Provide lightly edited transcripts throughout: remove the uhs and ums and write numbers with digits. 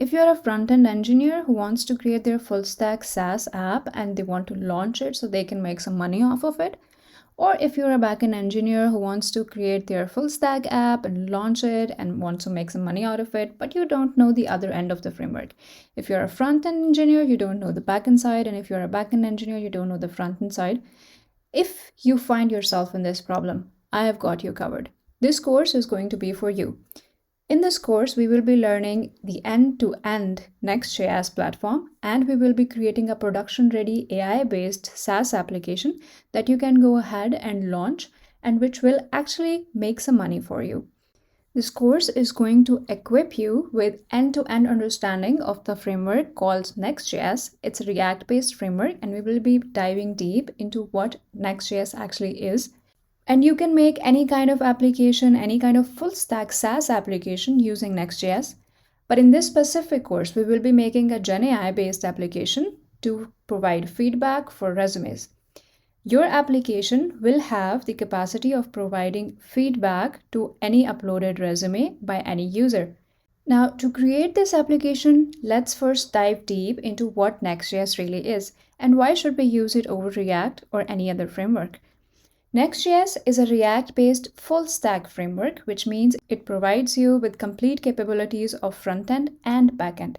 If you're a front-end engineer who wants to create their full stack SaaS app and they want to launch it so they can make some money off of it, or if you're a backend engineer who wants to create their full stack app and launch it and wants to make some money out of it, but you don't know the other end of the framework. If you're a front-end engineer, you don't know the backend side, and if you're a backend engineer, you don't know the front-end side. If you find yourself in this problem, I have got you covered. This course is going to be for you. In this course, we will be learning the end-to-end Next.js platform, and we will be creating a production-ready AI-based SaaS application that you can go ahead and launch and which will actually make some money for you. This course is going to equip you with end-to-end understanding of the framework called Next.js. It's a React-based framework, and we will be diving deep into what Next.js actually is. And you can make any kind of application, any kind of full stack SaaS application using Next.js. But in this specific course, we will be making a Gen AI-based application to provide feedback for resumes. Your application will have the capacity of providing feedback to any uploaded resume by any user. Now, to create this application, let's first dive deep into what Next.js really is and why should we use it over React or any other framework. Next.js is a React-based full-stack framework, which means it provides you with complete capabilities of front-end and backend.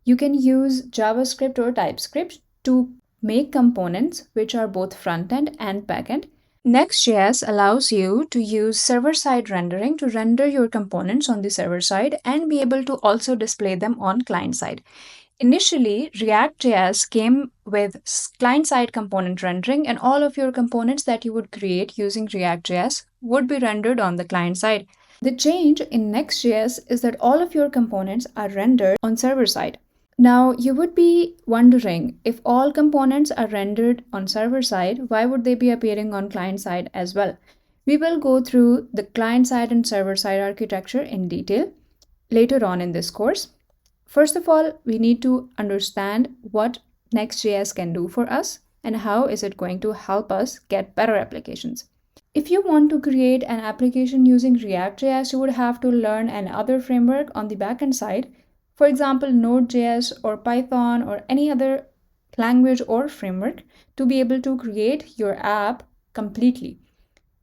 You can use JavaScript or TypeScript to make components which are both front-end and backend. Next.js allows you to use server-side rendering to render your components on the server side and be able to also display them on client side. Initially, React.js came with client-side component rendering, and all of your components that you would create using React.js would be rendered on the client side. The change in Next.js is that all of your components are rendered on server side. Now, you would be wondering, if all components are rendered on server side, why would they be appearing on client side as well? We will go through the client side and server side architecture in detail later on in this course. First of all, we need to understand what Next.js can do for us and how is it going to help us get better applications. If you want to create an application using React.js, you would have to learn another framework on the backend side. For example, Node.js or Python or any other language or framework to be able to create your app completely.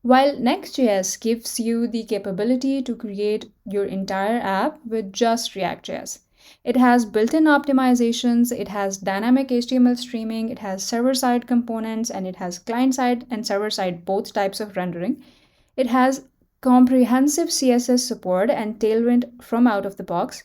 While Next.js gives you the capability to create your entire app with just React.js. It has built-in optimizations, it has dynamic HTML streaming, it has server-side components, and it has client-side and server-side both types of rendering. It has comprehensive CSS support and Tailwind from out of the box.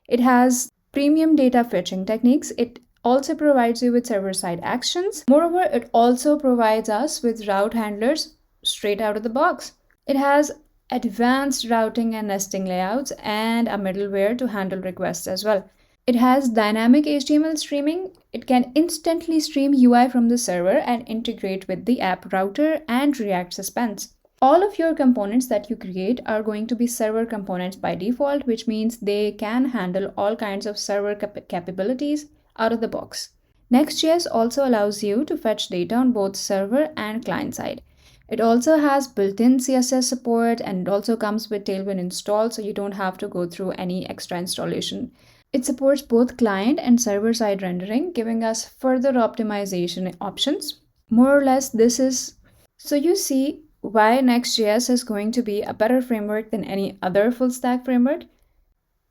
It has premium data fetching techniques. It also provides you with server-side actions. Moreover, it also provides us with route handlers straight out of the box. It has advanced routing and nesting layouts and a middleware to handle requests as well. It has dynamic HTML streaming. It can instantly stream UI from the server and integrate with the app router and React Suspense. All of your components that you create are going to be server components by default, which means they can handle all kinds of server capabilities out of the box. Next.js also allows you to fetch data on both server and client side. It also has built-in CSS support and it also comes with Tailwind installed, so you don't have to go through any extra installation. It supports both client and server-side rendering, giving us further optimization options. More or less, this is... So you see why Next.js is going to be a better framework than any other full-stack framework.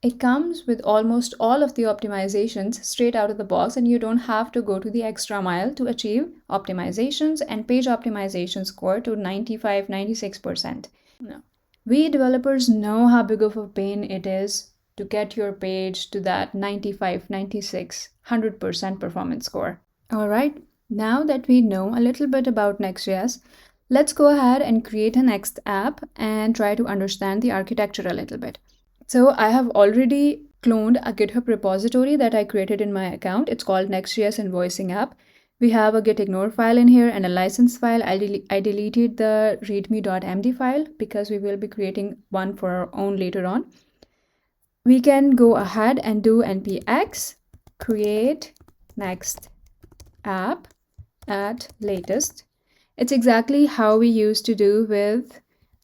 It comes with almost all of the optimizations straight out of the box, and you don't have to go to the extra mile to achieve optimizations and page optimization score to 95-96%. No. We developers know how big of a pain it is to get your page to that 95, 96, 100% performance score. All right, now that we know a little bit about Next.js, let's go ahead and create a Next app and try to understand the architecture a little bit. So I have already cloned a GitHub repository that I created in my account. It's called Next.js Invoicing App. We have a git ignore file in here and a license file. I deleted the readme.md file because we will be creating one for our own later on. We can go ahead and do npx create next app at latest. It's exactly how we used to do with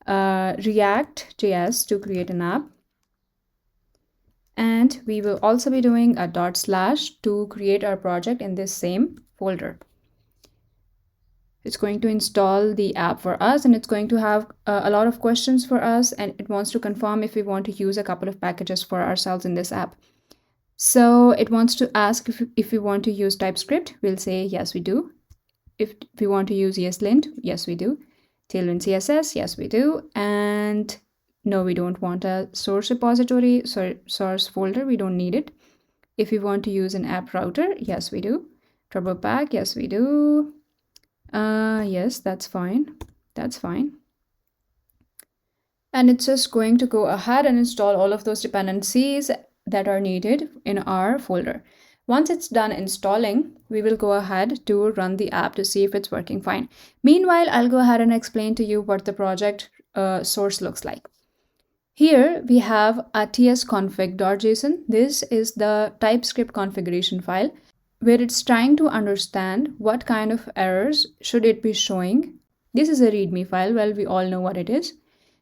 React.js to create an app. And we will also be doing a // to create our project in this same folder. It's going to install the app for us, and it's going to have a lot of questions for us, and it wants to confirm if we want to use a couple of packages for ourselves in this app. So it wants to ask if we want to use TypeScript. We'll say yes, we do. If we want to use ESLint, yes, we do. Tailwind CSS, yes, we do. And no, we don't want a source repository, source folder, we don't need it. If we want to use an app router, yes, we do. Turbo pack, yes, we do. Yes, that's fine. That's fine. And it's just going to go ahead and install all of those dependencies that are needed in our folder. Once it's done installing, we will go ahead to run the app to see if it's working fine. Meanwhile, I'll go ahead and explain to you what the project source looks like. Here we have a tsconfig.json. This is the TypeScript configuration file where it's trying to understand what kind of errors should it be showing. This is a README file. Well, we all know what it is.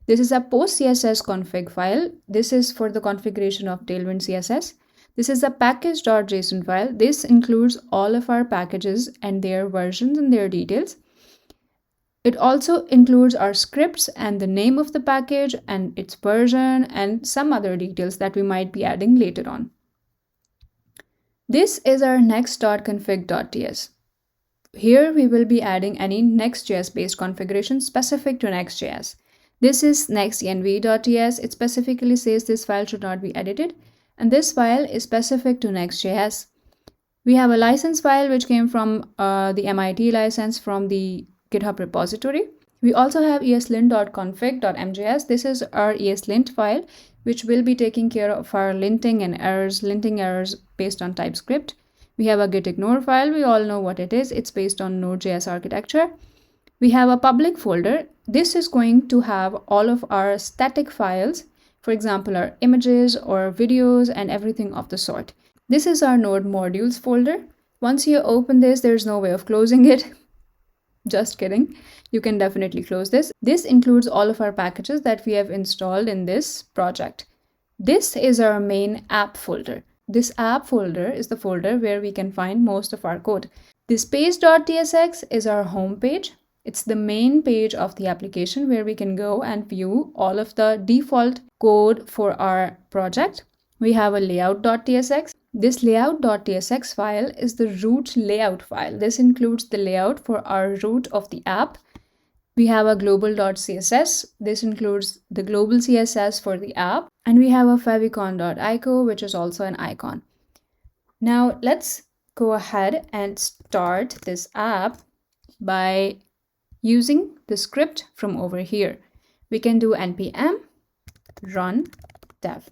This is a post CSS config file. This is for the configuration of Tailwind CSS. This is a package.json file. This includes all of our packages and their versions and their details. It also includes our scripts and the name of the package and its version and some other details that we might be adding later on. This is our next.config.ts. Here we will be adding any Next.js based configuration specific to Next.js. This is nextenv.ts. It specifically says this file should not be edited, and this file is specific to Next.js. We have a license file which came from the MIT license from the GitHub repository. We also have eslint.config.mjs. This is our eslint file, which will be taking care of our linting errors based on TypeScript. We have a gitignore file. We all know what it is. It's based on Node.js architecture. We have a public folder. This is going to have all of our static files, for example, our images or videos and everything of the sort. This is our node modules folder. Once you open this, there's no way of closing it. Just kidding. You can definitely close this. This includes all of our packages that we have installed in this project. This is our main app folder. This app folder is the folder where we can find most of our code. This page.tsx is our home page. It's the main page of the application where we can go and view all of the default code for our project. We have a layout.tsx. This layout.tsx file is the root layout file. This includes the layout for our root of the app. We have a global.css. This includes the global CSS for the app. And we have a favicon.ico, which is also an icon. Now let's go ahead and start this app by using the script from over here. We can do npm run dev,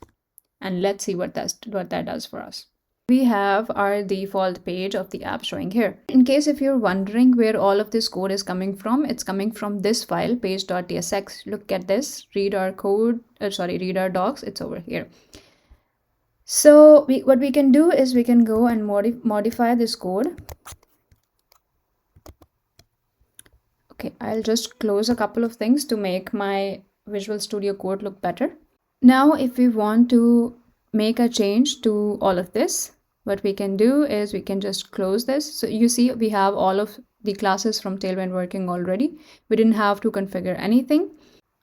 and let's see what that does for us. We have our default page of the app showing here. In case if you're wondering where all of this code is coming from, it's coming from this file, page.tsx. Look at this, read our docs, it's over here. So what we can do is we can go and modify this code. Okay, I'll just close a couple of things to make my Visual Studio Code look better. Now, if we want to make a change to all of this, what we can do is we can just close this. So you see we have all of the classes from Tailwind working already. We didn't have to configure anything.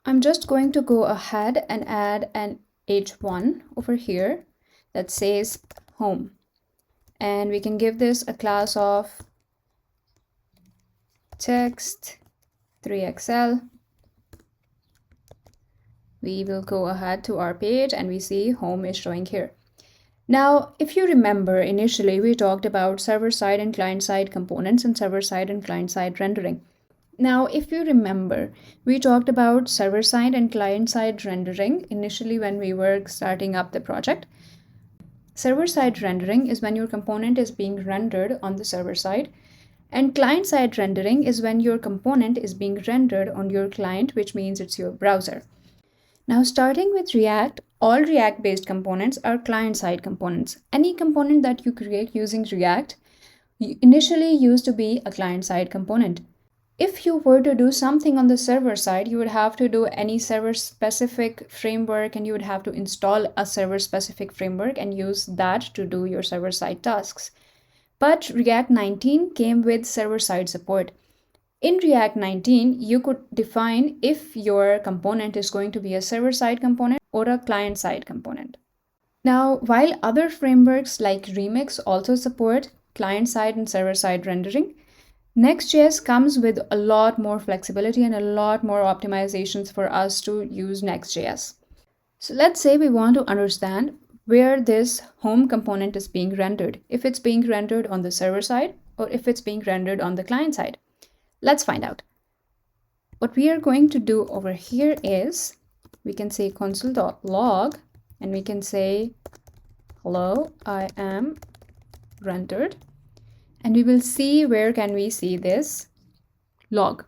I'm just going to go ahead and add an h1 over here that says home. And we can give this a class of text 3xl. We will go ahead to our page and we see home is showing here. Now, if you remember, initially we talked about server-side and client-side components and server-side and client-side rendering. Now, if you remember, we talked about server-side and client-side rendering initially when we were starting up the project. Server-side rendering is when your component is being rendered on the server side, and client-side rendering is when your component is being rendered on your client, which means it's your browser. Now, starting with React, all React-based components are client-side components. Any component that you create using React initially used to be a client-side component. If you were to do something on the server side, you would have to do any server specific framework, and you would have to install a server specific framework and use that to do your server side tasks. But React 19 came with server side support. In React 19, you could define if your component is going to be a server side component or a client side component. Now, while other frameworks like Remix also support client side and server side rendering, Next.js comes with a lot more flexibility and a lot more optimizations for us to use Next.js. So let's say we want to understand where this home component is being rendered, if it's being rendered on the server side or if it's being rendered on the client side. Let's find out. What we are going to do over here is we can say console.log and we can say, hello, I am rendered. And we will see where can we see this log.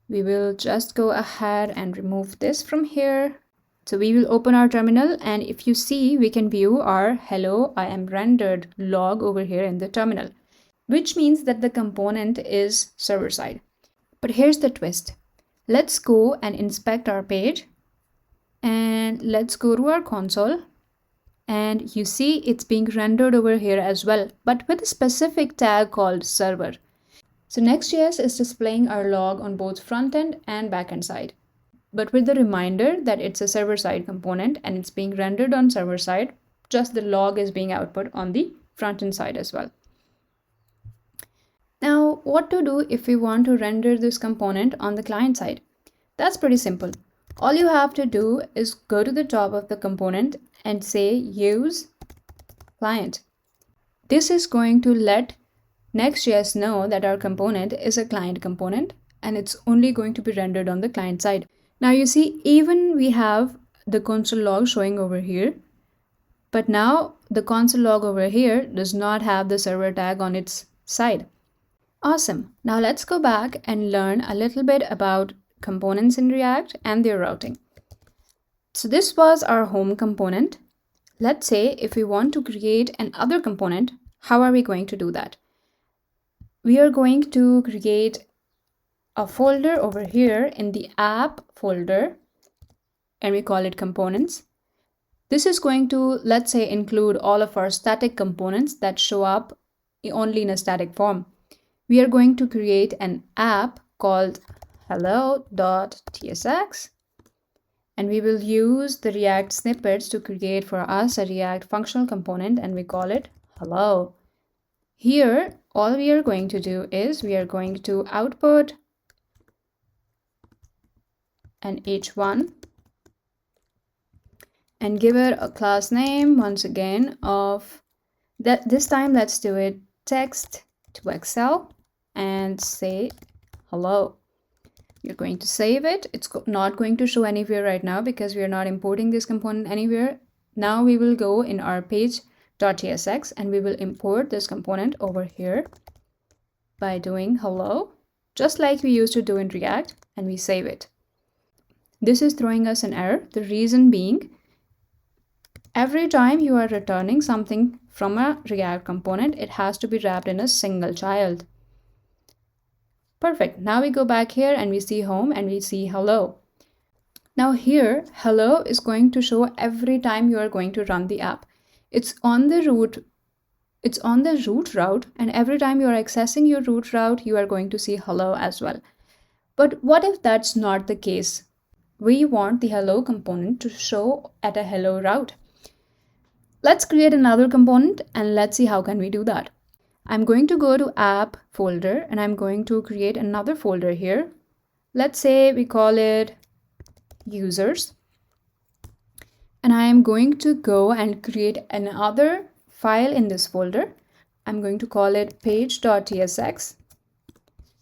We will just go ahead and remove this from here. So we will open our terminal, and if you see, we can view our hello, I am rendered log over here in the terminal, which means that the component is server side. But here's the twist. Let's go and inspect our page, and let's go to our console. And you see it's being rendered over here as well, but with a specific tag called server. So Next.js is displaying our log on both frontend and backend side, but with the reminder that it's a server side component and it's being rendered on server side, just the log is being output on the frontend side as well. Now, what to do if we want to render this component on the client side? That's pretty simple. All you have to do is go to the top of the component and say use client. This is going to let Next.js know that our component is a client component and it's only going to be rendered on the client side. Now you see, even we have the console log showing over here, but now the console log over here does not have the server tag on its side. Awesome. Now let's go back and learn a little bit about components in React and their routing. So this was our home component. Let's say if we want to create another component, how are we going to do that? We are going to create a folder over here in the app folder, and we call it components. This is going to, let's say, include all of our static components that show up only in a static form. We are going to create an app called hello.tsx, and we will use the React snippets to create for us a React functional component, and we call it hello. Here, all we are going to do is we are going to output an h1 and give it a class name once again of that. This time, let's do it text to Excel and say hello. You're going to save it. It's not going to show anywhere right now because we are not importing this component anywhere. Now we will go in our page.tsx and we will import this component over here by doing hello, just like we used to do in React, and we save it. This is throwing us an error. The reason being, every time you are returning something from a React component, it has to be wrapped in a single child. Perfect. Now we go back here and we see home and we see hello. Now here, hello is going to show every time you are going to run the app. It's on the root route, and every time you are accessing your root route, you are going to see hello as well. But what if that's not the case? We want the hello component to show at a hello route. Let's create another component and let's see how can we do that. I'm going to go to app folder and I'm going to create another folder here. Let's say we call it users. And I am going to go and create another file in this folder. I'm going to call it page.tsx.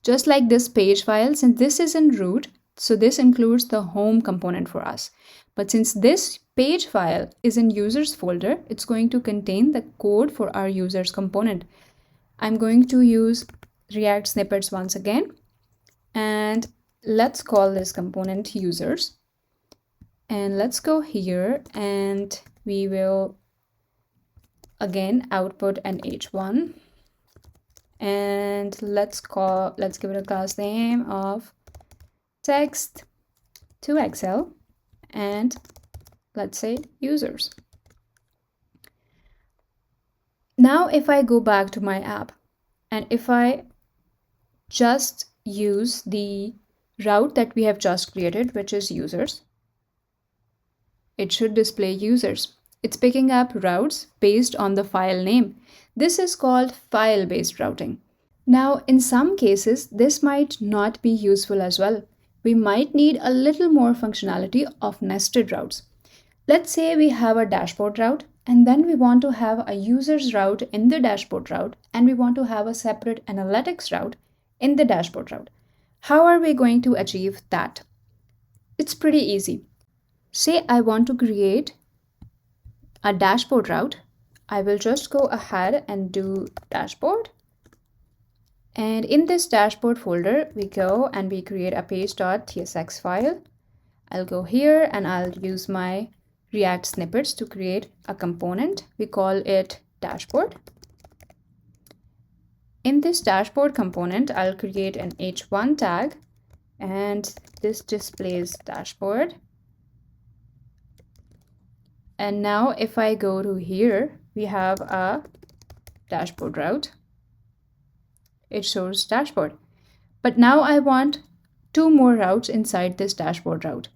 Just like this page file, since this is in root, so this includes the home component for us. But since this page file is in users folder, it's going to contain the code for our users component. I'm going to use React snippets once again, and let's call this component users. And let's go here and we will again output an h1 and let's give it a class name of text to Excel, and let's say users. Now if I go back to my app and if I just use the route that we have just created, which is users, it should display users. It's picking up routes based on the file name. This is called file-based routing. Now, in some cases, this might not be useful as well. We might need a little more functionality of nested routes. Let's say we have a dashboard route, and then we want to have a users route in the dashboard route, and we want to have a separate analytics route in the dashboard route. How are we going to achieve that? It's pretty easy. Say I want to create a dashboard route. I will just go ahead and do dashboard. And in this dashboard folder, we go and we create a page.tsx file. I'll go here and I'll use my React snippets to create a component. We call it dashboard. In this dashboard component, I'll create an h1 tag, and this displays dashboard. And now if I go to here, we have a dashboard route. It shows dashboard. But now I want two more routes inside this dashboard route.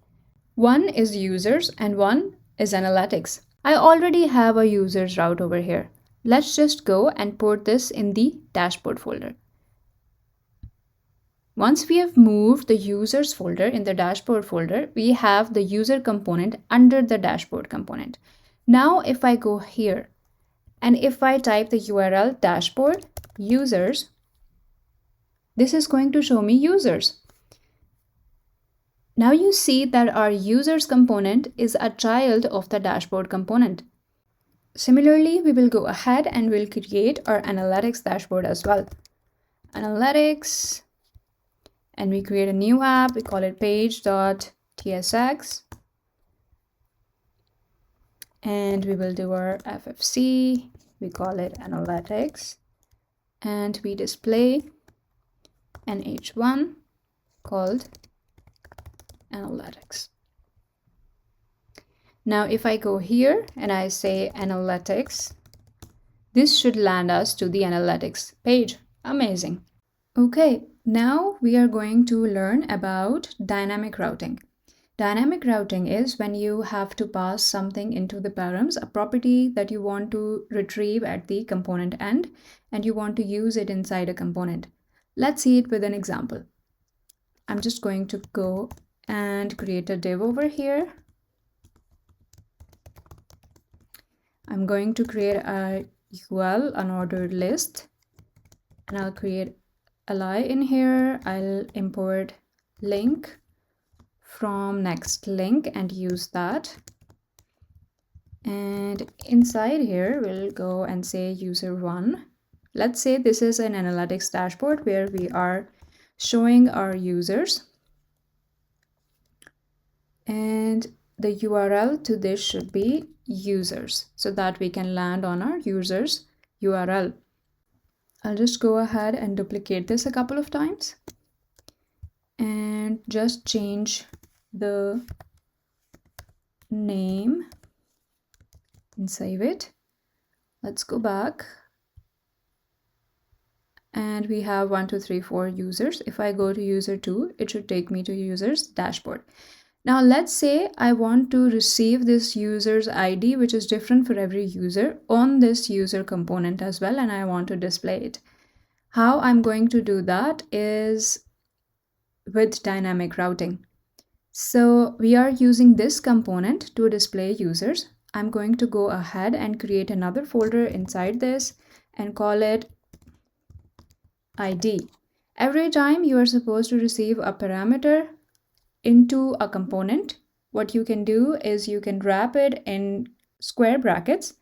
One is users and one is analytics. I already have a users route over here. Let's just go and put this in the dashboard folder. Once we have moved the users folder in the dashboard folder, we have the user component under the dashboard component. Now if I go here and if I type the URL dashboard users, this is going to show me users. Now you see that our users component is a child of the dashboard component. Similarly, we will go ahead and we'll create our analytics dashboard as well. Analytics, and we create a new app. We call it page.tsx. And we will do our FFC. We call it analytics. And we display an h1 called analytics. Now if I go here and I say analytics, this should land us to the analytics page. Amazing. Okay, now we are going to learn about dynamic routing. Dynamic routing is when you have to pass something into the params, a property that you want to retrieve at the component end, and you want to use it inside a component. Let's see it with an example. I'm just going to go and create a div over here. I'm going to create a UL, unordered list, and I'll create a li in here. I'll import link from next link and use that. And inside here, we'll go and say user1. Let's say this is an analytics dashboard where we are showing our users. And the URL to this should be users so that we can land on our users URL. I'll just go ahead and duplicate this a couple of times and just change the name and save it. Let's go back. And we have 1, 2, 3, 4 users. If I go to user 2, it should take me to users dashboard. Now let's say I want to receive this user's ID, which is different for every user, on this user component as well, and I want to display it. How I'm going to do that is with dynamic routing. So we are using this component to display users. I'm going to go ahead and create another folder inside this and call it ID. Every time you are supposed to receive a parameter into a component, what you can do is you can wrap it in square brackets,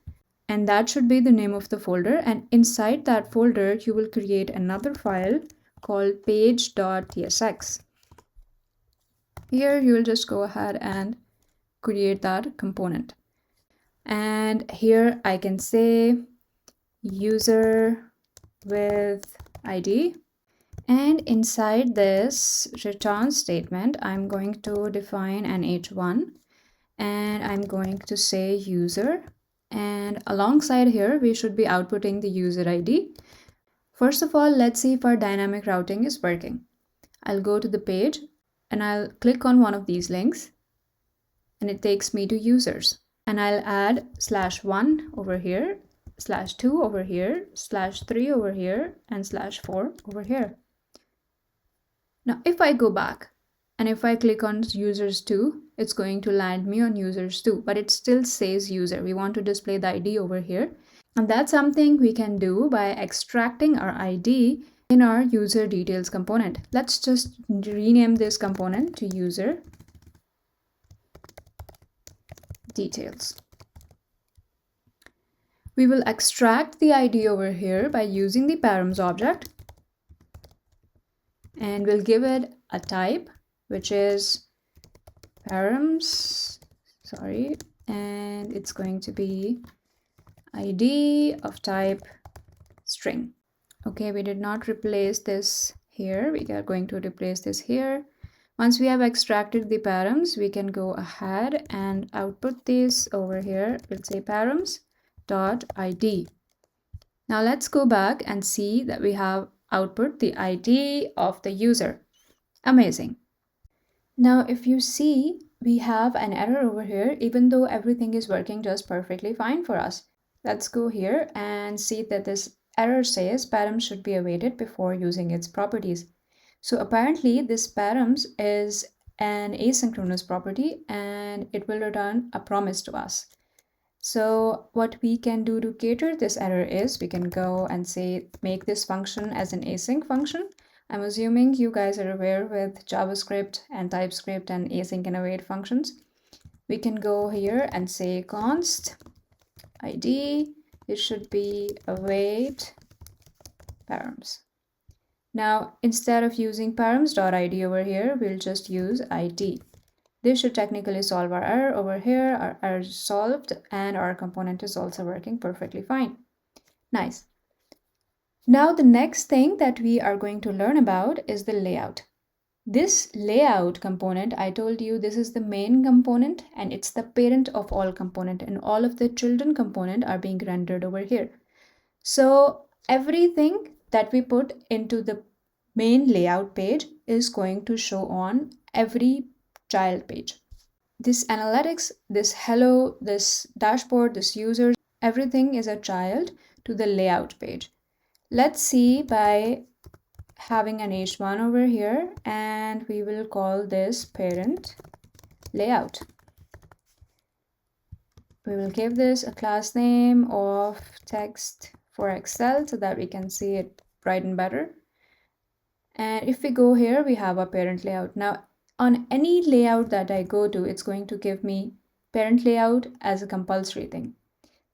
and that should be the name of the folder. And inside that folder, you will create another file called page.tsx. Here, you will just go ahead and create that component. And here I can say user with ID. And inside this return statement, I'm going to define an h1 and I'm going to say user. And alongside here, we should be outputting the user ID. First of all, let's see if our dynamic routing is working. I'll go to the page and I'll click on one of these links and it takes me to users. And I'll add /1 over here, /2 over here, /3 over here, and /4 over here. Now, if I go back and if I click on users 2, it's going to land me on users 2, but it still says user. We want to display the ID over here. And that's something we can do by extracting our ID in our user details component. Let's just rename this component to user details. We will extract the ID over here by using the params object. And we'll give it a type, which is params, and it's going to be ID of type string. Okay, we did not replace this here. We are going to replace this here. Once we have extracted the params, we can go ahead and output this over here. We'll say params.id. Now let's go back and see that we have output the ID of the user. Amazing. Now, if you see, we have an error over here, even though everything is working just perfectly fine for us. Let's go here and see that this error says params should be awaited before using its properties. So apparently this params is an asynchronous property and it will return a promise to us. So what we can do to cater this error is we can go and say, make this function as an async function. I'm assuming you guys are aware with JavaScript and TypeScript and async and await functions. We can go here and say const ID. It should be await params. Now, instead of using params.id over here, we'll just use ID. This should technically solve our error over here. Our error is solved and our component is also working perfectly fine. Nice. Now the next thing that we are going to learn about is the layout. This layout component, I told you this is the main component and it's the parent of all component, and all of the children component are being rendered over here. So everything that we put into the main layout page is going to show on every child page. This analytics, this hello, this dashboard, this user, everything is a child to the layout page. Let's see by having an h1 over here, and we will call this parent layout. We will give this a class name of text for Excel so that we can see it bright and better. And if we go here, we have a parent layout. Now, on any layout that I go to, it's going to give me parent layout as a compulsory thing.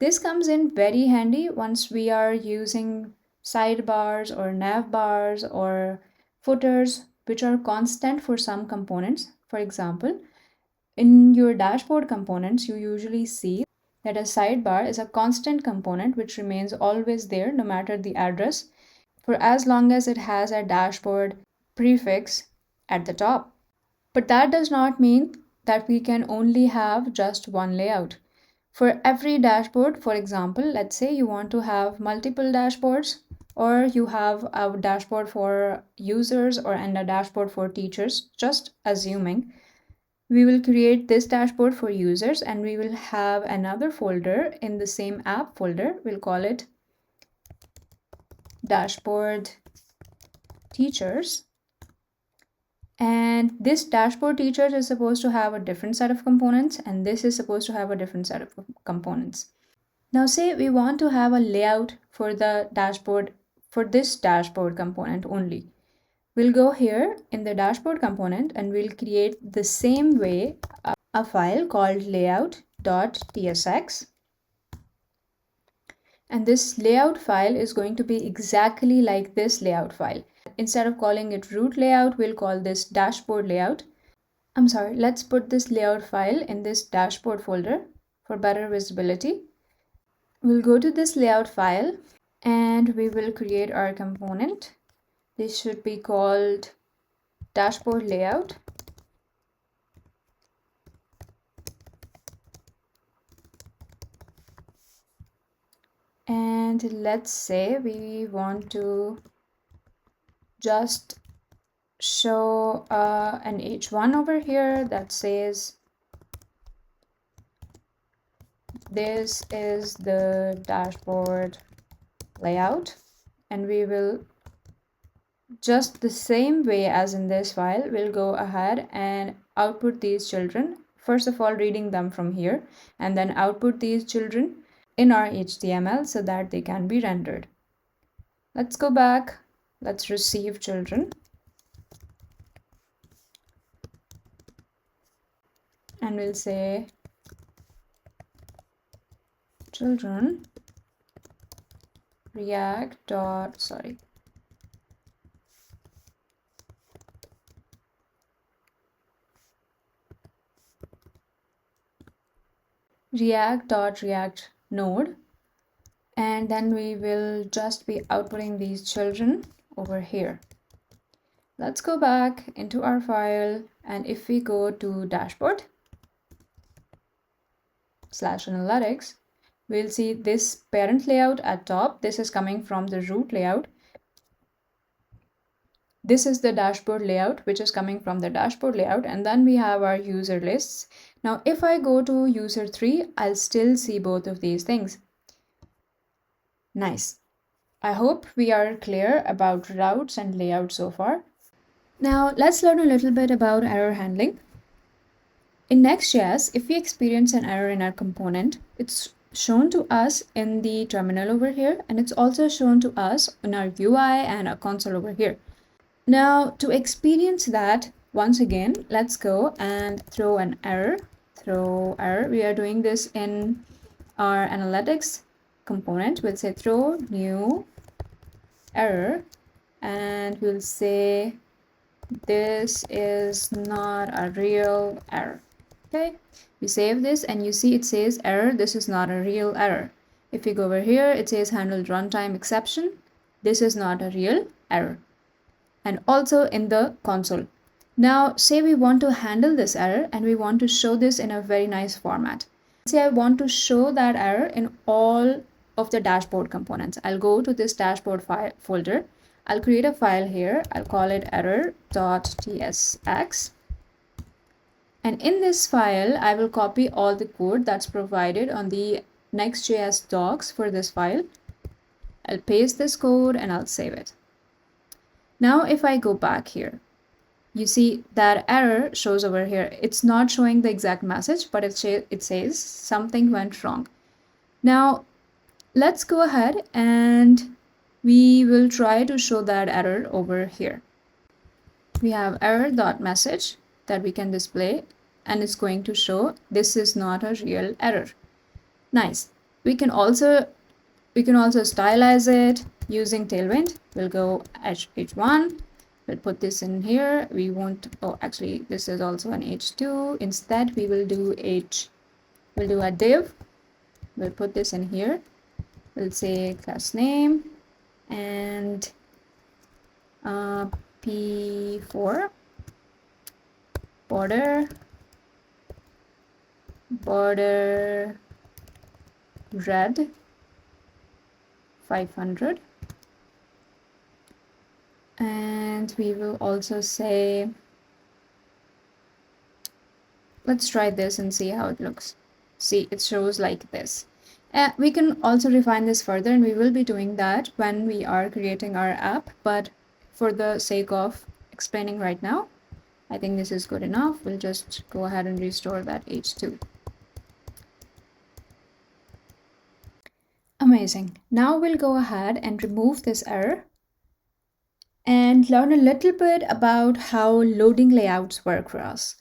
This comes in very handy once we are using sidebars or nav bars or footers, which are constant for some components. For example, in your dashboard components, you usually see that a sidebar is a constant component which remains always there no matter the address for as long as it has a dashboard prefix at the top. But that does not mean that we can only have just one layout. For every dashboard, for example, let's say you want to have multiple dashboards, or you have a dashboard for users and a dashboard for teachers, just assuming. We will create this dashboard for users and we will have another folder in the same app folder. We'll call it dashboard teachers. And this dashboard teachers is supposed to have a different set of components, and this is supposed to have a different set of components. Now say we want to have a layout for the dashboard, for this dashboard component only. We'll go here in the dashboard component and we'll create the same way a file called layout.tsx. And this layout file is going to be exactly like this layout file. Instead of calling it root layout, we'll call this dashboard layout. Let's put this layout file in this dashboard folder for better visibility. We'll go to this layout file and we will create our component This should be called dashboard layout. And let's say we want to just show an H1 over here that says this is the dashboard layout, and we will just the same way as in this file, we'll go ahead and output these children. First of all, reading them from here, and then output these children in our HTML so that they can be rendered. Let's go back. Let's receive children. And we'll say children React node, and then we will just be outputting these children over here. Let's go back into our file, and if we go to dashboard /analytics, we'll see this parent layout at top. This is coming from the root layout. This is the dashboard layout, which is coming from the dashboard layout, and then we have our user lists. Now, if I go to user 3, I'll still see both of these things. Nice. I hope we are clear about routes and layout so far. Now, let's learn a little bit about error handling. In Next.js, if we experience an error in our component, it's shown to us in the terminal over here, and it's also shown to us in our UI and our console over here. Now, to experience that, once again, let's go and throw an error. Throw error. We are doing this in our analytics component. We'll say throw new error, and we'll say this is not a real error. Okay, we save this, and you see it says error. This is not a real error. If we go over here, it says handled runtime exception. This is not a real error. And also in the console. Now, say we want to handle this error and we want to show this in a very nice format. Say I want to show that error in all of the dashboard components. I'll go to this dashboard file folder. I'll create a file here. I'll call it error.tsx. And in this file, I will copy all the code that's provided on the Next.js docs for this file. I'll paste this code and I'll save it. Now, if I go back here, you see that error shows over here. It's not showing the exact message, but it says something went wrong. Now, let's go ahead and we will try to show that error over here. We have error.message that we can display, and it's going to show this is not a real error. Nice. We can also stylize it using Tailwind. We'll go H1. We'll put this in here. We won't, oh, actually, this is also an H2. Instead, we will do we'll do a div. We'll put this in here. We'll say class name and P4 border red 500, and we will also say, let's try this and see how it looks. See, it shows like this. We can also refine this further, and we will be doing that when we are creating our app, but for the sake of explaining right now, I think this is good enough. We'll just go ahead and restore that H2. Amazing. Now we'll go ahead and remove this error and learn a little bit about how loading layouts work for us.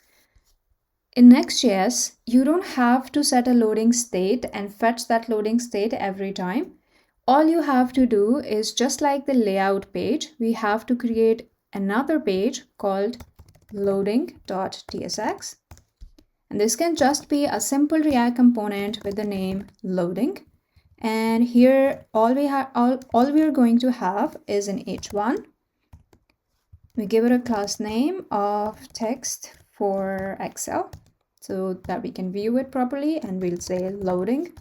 In Next.js, you don't have to set a loading state and fetch that loading state every time. All you have to do is, just like the layout page, we have to create another page called loading.tsx. And this can just be a simple React component with the name loading. And here, all we are going to have is an H1. We give it a class name of text for Excel so that we can view it properly, and we'll say loading ...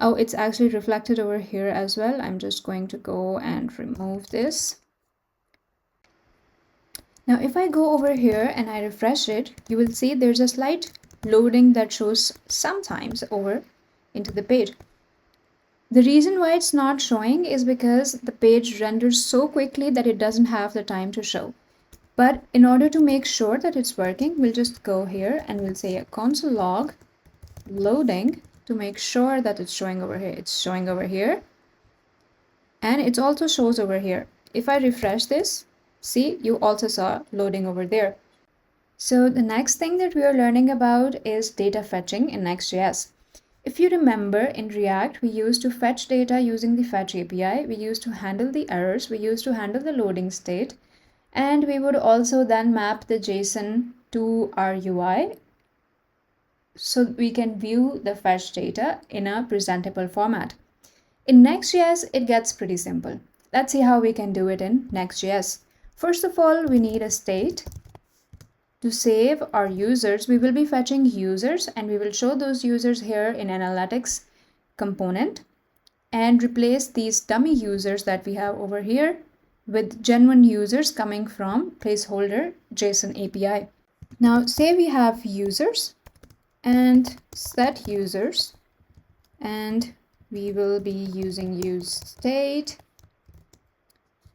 Oh, it's actually reflected over here as well. I'm just going to go and remove this. Now, if I go over here and I refresh it, you will see there's a slight loading that shows sometimes over into the page. The reason why it's not showing is because the page renders so quickly that it doesn't have the time to show. But in order to make sure that it's working, we'll just go here and we'll say a console log loading to make sure that it's showing over here. It's showing over here. And it also shows over here. If I refresh this, see, you also saw loading over there. So the next thing that we are learning about is data fetching in Next.js. If you remember, in React, we used to fetch data using the fetch API. We used to handle the errors. We used to handle the loading state. And we would also then map the JSON to our UI so we can view the fetch data in a presentable format. In Next.js, it gets pretty simple. Let's see how we can do it in Next.js. First of all, we need a state to save our users. We will be fetching users and we will show those users here in analytics component and replace these dummy users that we have over here with genuine users coming from placeholder JSON API. Now, say we have users and set users, and we will be using use state.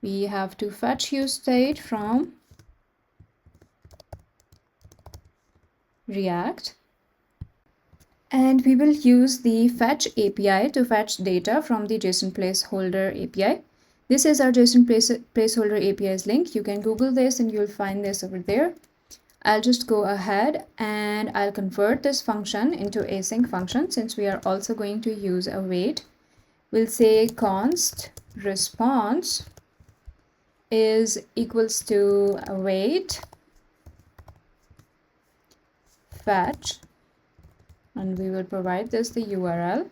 We have to fetch use state from React, and we will use the fetch API to fetch data from the JSON placeholder API. This is our JSON placeholder API's link. You can Google this and you'll find this over there. I'll just go ahead and I'll convert this function into async function since we are also going to use await. We'll say const response is equals to await fetch, and we will provide this the URL,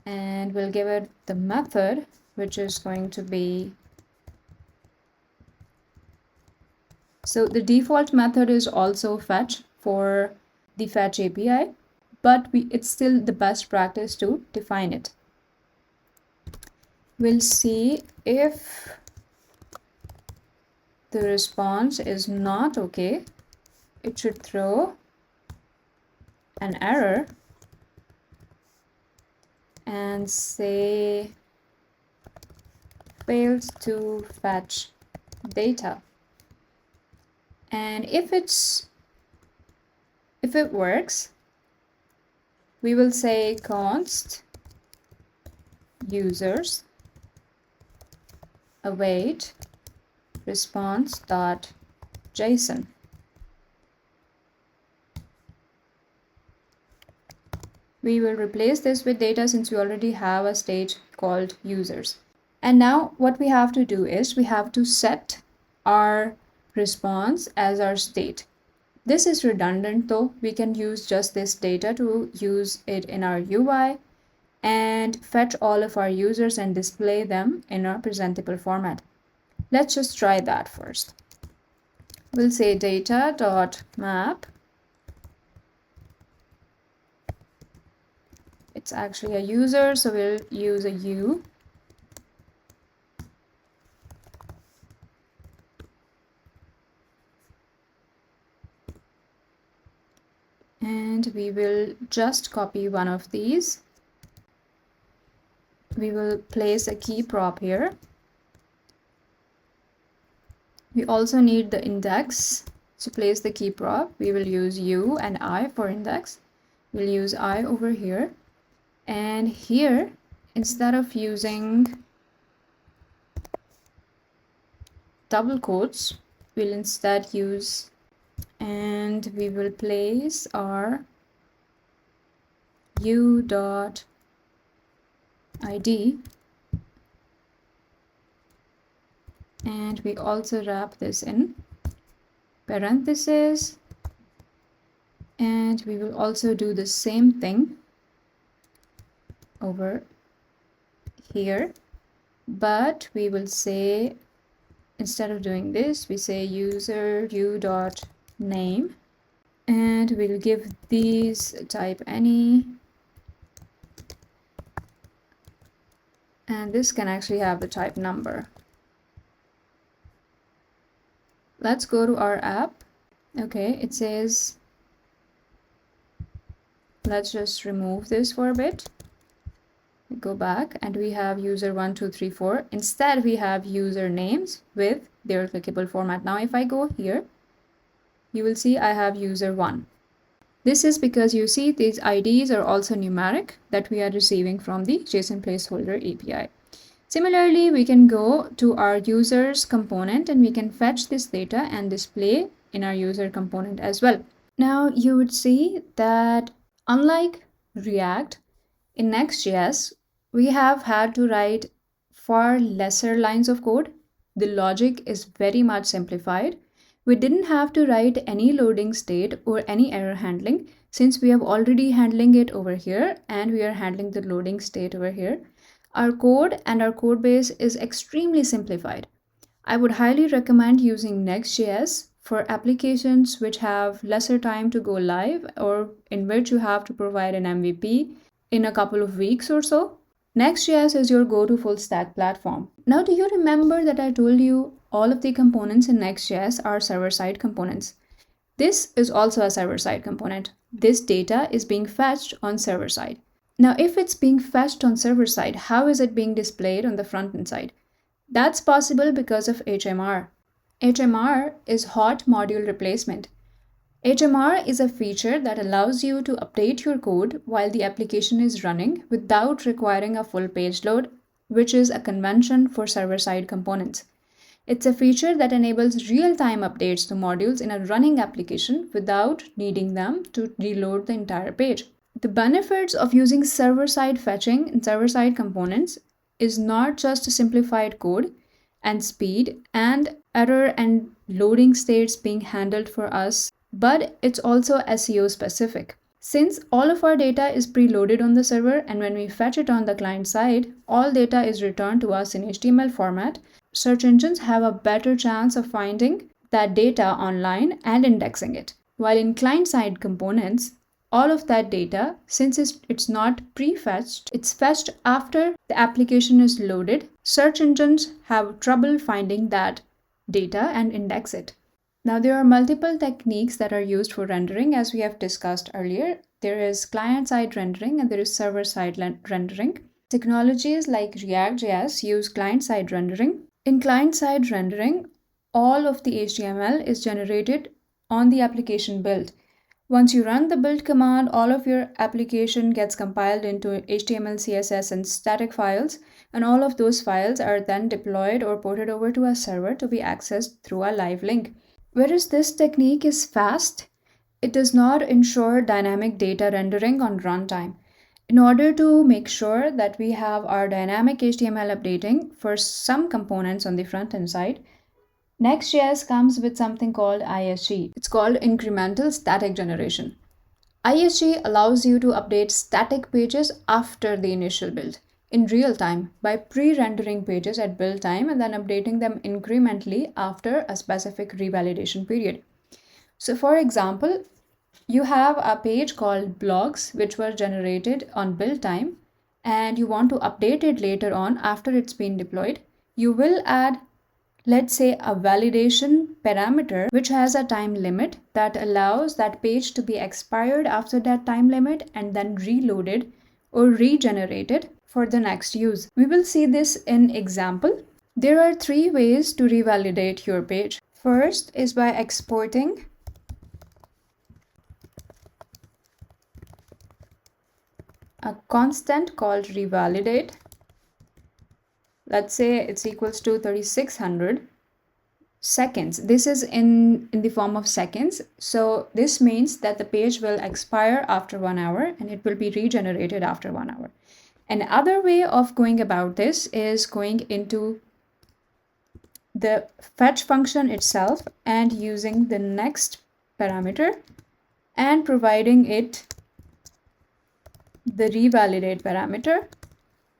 and we'll give it the method which is going to be, so the default method is also fetch for the fetch API, but it's still the best practice to define it. We'll see if the response is not okay, it should throw an error and say failed to fetch data. And if it works, we will say const users await response.json. We will replace this with data since we already have a state called users. And now what we have to do is we have to set our response as our state. This is redundant though. We can use just this data to use it in our UI and fetch all of our users and display them in a presentable format. Let's just try that first. We'll say data.map. It's actually a user, so we'll use a U. And we will just copy one of these. We will place a key prop here. We also need the index to place the key prop. We will use U and I for index. We'll use I over here. And here, instead of using double quotes, we'll instead use, and we will place our u.id and we also wrap this in parentheses, and we will also do the same thing over here, but we will say instead of doing this, we say user u.name, and we'll give these type any, and this can actually have the type number. Let's go to our app. Okay, it says, let's just remove this for a bit. Go back and we have user 1, 2, 3, 4. Instead, we have usernames with their clickable format. Now, if I go here, you will see I have user 1. This is because you see these IDs are also numeric that we are receiving from the JSON placeholder API. Similarly, we can go to our users component and we can fetch this data and display in our user component as well. Now, you would see that unlike React, in Next.js, we have had to write far lesser lines of code. The logic is very much simplified. We didn't have to write any loading state or any error handling since we have already handling it over here and we are handling the loading state over here. Our code and our code base is extremely simplified. I would highly recommend using Next.js for applications which have lesser time to go live or in which you have to provide an MVP in a couple of weeks or so. Next.js is your go-to full stack platform. Now, do you remember that I told you all of the components in Next.js are server-side components? This is also a server-side component. This data is being fetched on server-side. Now, if it's being fetched on server-side, how is it being displayed on the front-end side? That's possible because of HMR. HMR is hot module replacement. HMR is a feature that allows you to update your code while the application is running without requiring a full page load, which is a convention for server-side components. It's a feature that enables real-time updates to modules in a running application without needing them to reload the entire page. The benefits of using server-side fetching and server-side components is not just simplified code and speed and error and loading states being handled for us, but it's also SEO specific. Since all of our data is preloaded on the server and when we fetch it on the client side, all data is returned to us in HTML format, search engines have a better chance of finding that data online and indexing it. While in client-side components, all of that data, since it's not pre-fetched, it's fetched after the application is loaded, search engines have trouble finding that data and index it. Now, there are multiple techniques that are used for rendering, as we have discussed earlier. There is client-side rendering and there is server-side rendering. Technologies like React.js use client-side rendering. In client-side rendering, all of the HTML is generated on the application build. Once you run the build command, all of your application gets compiled into HTML, CSS, and static files, and all of those files are then deployed or ported over to a server to be accessed through a live link. Whereas this technique is fast, it does not ensure dynamic data rendering on runtime. In order to make sure that we have our dynamic HTML updating for some components on the front-end side, Next.js comes with something called ISG. It's called Incremental Static Generation. ISG allows you to update static pages after the initial build in real time by pre-rendering pages at build time and then updating them incrementally after a specific revalidation period. So for example, you have a page called blogs which were generated on build time and you want to update it later on after it's been deployed. You will add, let's say, a validation parameter which has a time limit that allows that page to be expired after that time limit and then reloaded or regenerated for the next use. We will see this in example. There are 3 ways to revalidate your page. First is by exporting a constant called revalidate. Let's say it's equals to 3600 seconds. This is in the form of seconds. So this means that the page will expire after 1 hour and it will be regenerated after 1 hour. Another way of going about this is going into the fetch function itself and using the next parameter and providing it the revalidate parameter.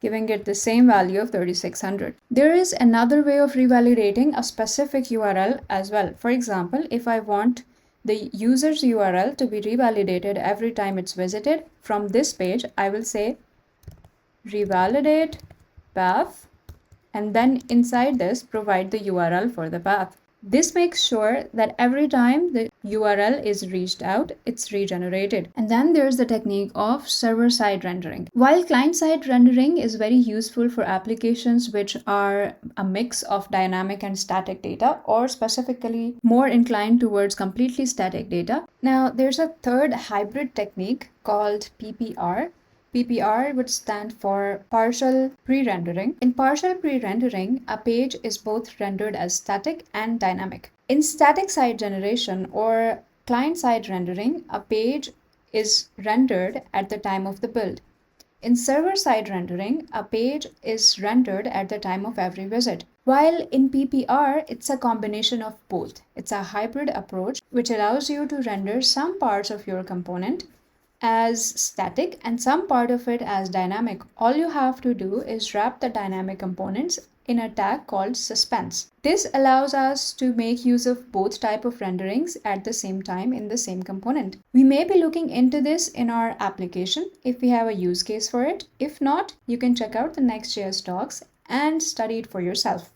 giving it the same value of 3600. There is another way of revalidating a specific URL as well. For example, if I want the user's URL to be revalidated every time it's visited from this page, I will say revalidate path, and then inside this provide the URL for the path. This makes sure that every time the URL is reached out, it's regenerated. And then there's the technique of server-side rendering. While client-side rendering is very useful for applications which are a mix of dynamic and static data, or specifically more inclined towards completely static data, now there's a third hybrid technique called PPR. PPR would stand for partial pre-rendering. In partial pre-rendering, a page is both rendered as static and dynamic. In static site generation or client-side rendering, a page is rendered at the time of the build. In server-side rendering, a page is rendered at the time of every visit. While in PPR, it's a combination of both. It's a hybrid approach which allows you to render some parts of your component as static and some part of it as dynamic. All you have to do is wrap the dynamic components in a tag called suspense. This allows us to make use of both type of renderings at the same time in the same component. We may be looking into this in our application if we have a use case for it. If not, you can check out the Next.js docs and study it for yourself.